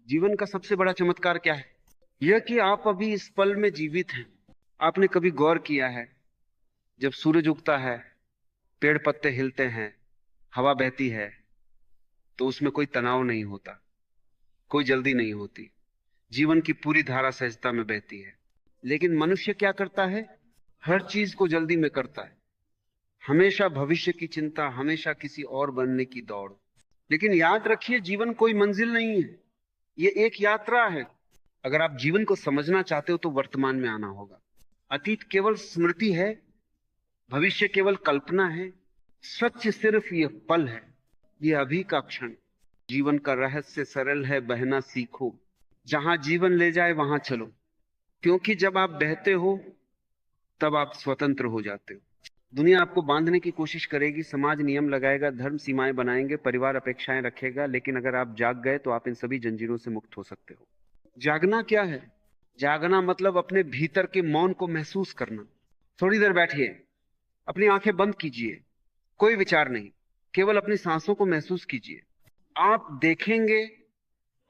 जीवन का सबसे बड़ा चमत्कार क्या है? यह कि आप अभी इस पल में जीवित हैं। आपने कभी गौर किया है, जब सूरज उगता है, पेड़ पत्ते हिलते हैं, हवा बहती है, तो उसमें कोई तनाव नहीं होता, कोई जल्दी नहीं होती। जीवन की पूरी धारा सहजता में बहती है। लेकिन मनुष्य क्या करता है? हर चीज को जल्दी में करता है। हमेशा भविष्य की चिंता, हमेशा किसी और बनने की दौड़। लेकिन याद रखिए, जीवन कोई मंजिल नहीं है, ये एक यात्रा है। अगर आप जीवन को समझना चाहते हो तो वर्तमान में आना होगा। अतीत केवल स्मृति है, भविष्य केवल कल्पना है। सच सिर्फ ये पल है, ये अभी का क्षण। जीवन का रहस्य सरल है, बहना सीखो। जहां जीवन ले जाए वहां चलो, क्योंकि जब आप बहते हो तब आप स्वतंत्र हो जाते हो। दुनिया आपको बांधने की कोशिश करेगी, समाज नियम लगाएगा, धर्म सीमाएं बनाएंगे, परिवार अपेक्षाएं रखेगा, लेकिन अगर आप जाग गए तो आप इन सभी जंजीरों से मुक्त हो सकते हो। जागना क्या है? जागना मतलब अपने भीतर के मौन को महसूस करना। थोड़ी देर बैठिए, अपनी आंखें बंद कीजिए, कोई विचार नहीं, केवल अपनी सांसों को महसूस कीजिए। आप देखेंगे,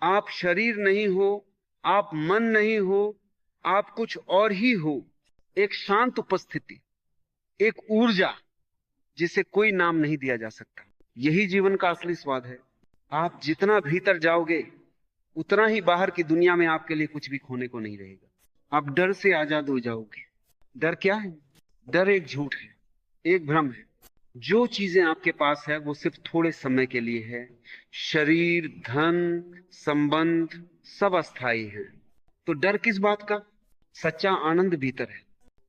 आप शरीर नहीं हो, आप मन नहीं हो, आप कुछ और ही हो। एक शांत उपस्थिति, एक ऊर्जा जिसे कोई नाम नहीं दिया जा सकता। यही जीवन का असली स्वाद है। आप जितना भीतर जाओगे, उतना ही बाहर की दुनिया में आपके लिए कुछ भी खोने को नहीं रहेगा। आप डर से आजाद हो जाओगे। डर क्या है? डर एक झूठ है, एक भ्रम है। जो चीजें आपके पास है वो सिर्फ थोड़े समय के लिए है। शरीर, धन, संबंध सब अस्थाई है। तो डर किस बात का? सच्चा आनंद भीतर है।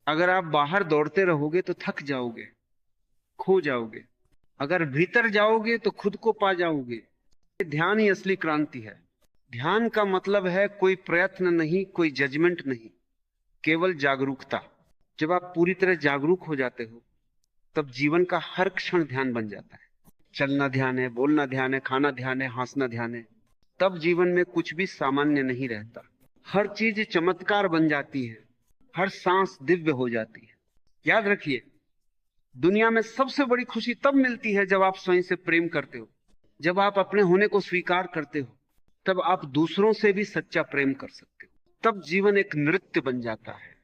अगर आप बाहर दौड़ते रहोगे तो थक जाओगे, खो जाओगे। अगर भीतर जाओगे तो खुद को पा जाओगे। ध्यान ही असली क्रांति है। ध्यान का मतलब है कोई प्रयत्न नहीं, कोई जजमेंट नहीं, केवल जागरूकता। जब आप पूरी तरह जागरूक हो जाते हो, तब जीवन का हर क्षण ध्यान बन जाता है। चलना ध्यान है, बोलना ध्यान है, खाना ध्यान है, हंसना ध्यान है। तब जीवन में कुछ भी सामान्य नहीं रहता। हर चीज चमत्कार बन जाती है, हर सांस दिव्य हो जाती है। याद रखिए, दुनिया में सबसे बड़ी खुशी तब मिलती है जब आप स्वयं से प्रेम करते हो, जब आप अपने होने को स्वीकार करते हो। तब आप दूसरों से भी सच्चा प्रेम कर सकते हो। तब जीवन एक नृत्य बन जाता है।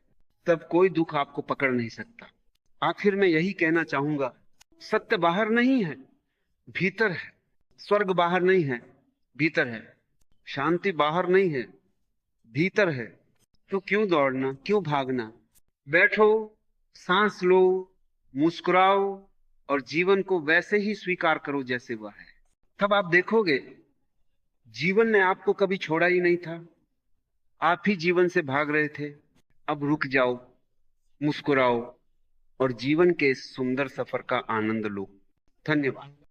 तब कोई दुख आपको पकड़ नहीं सकता। आखिर में यही कहना चाहूंगा, सत्य बाहर नहीं है, भीतर है। स्वर्ग बाहर नहीं है, भीतर है। शांति बाहर नहीं है, भीतर है। तो क्यों दौड़ना, क्यों भागना? बैठो, सांस लो, मुस्कुराओ और जीवन को वैसे ही स्वीकार करो जैसे वह है। तब आप देखोगे, जीवन ने आपको कभी छोड़ा ही नहीं था। आप ही जीवन से भाग रहे थे। अब रुक जाओ, मुस्कुराओ और जीवन के इस सुंदर सफर का आनंद लो। धन्यवाद।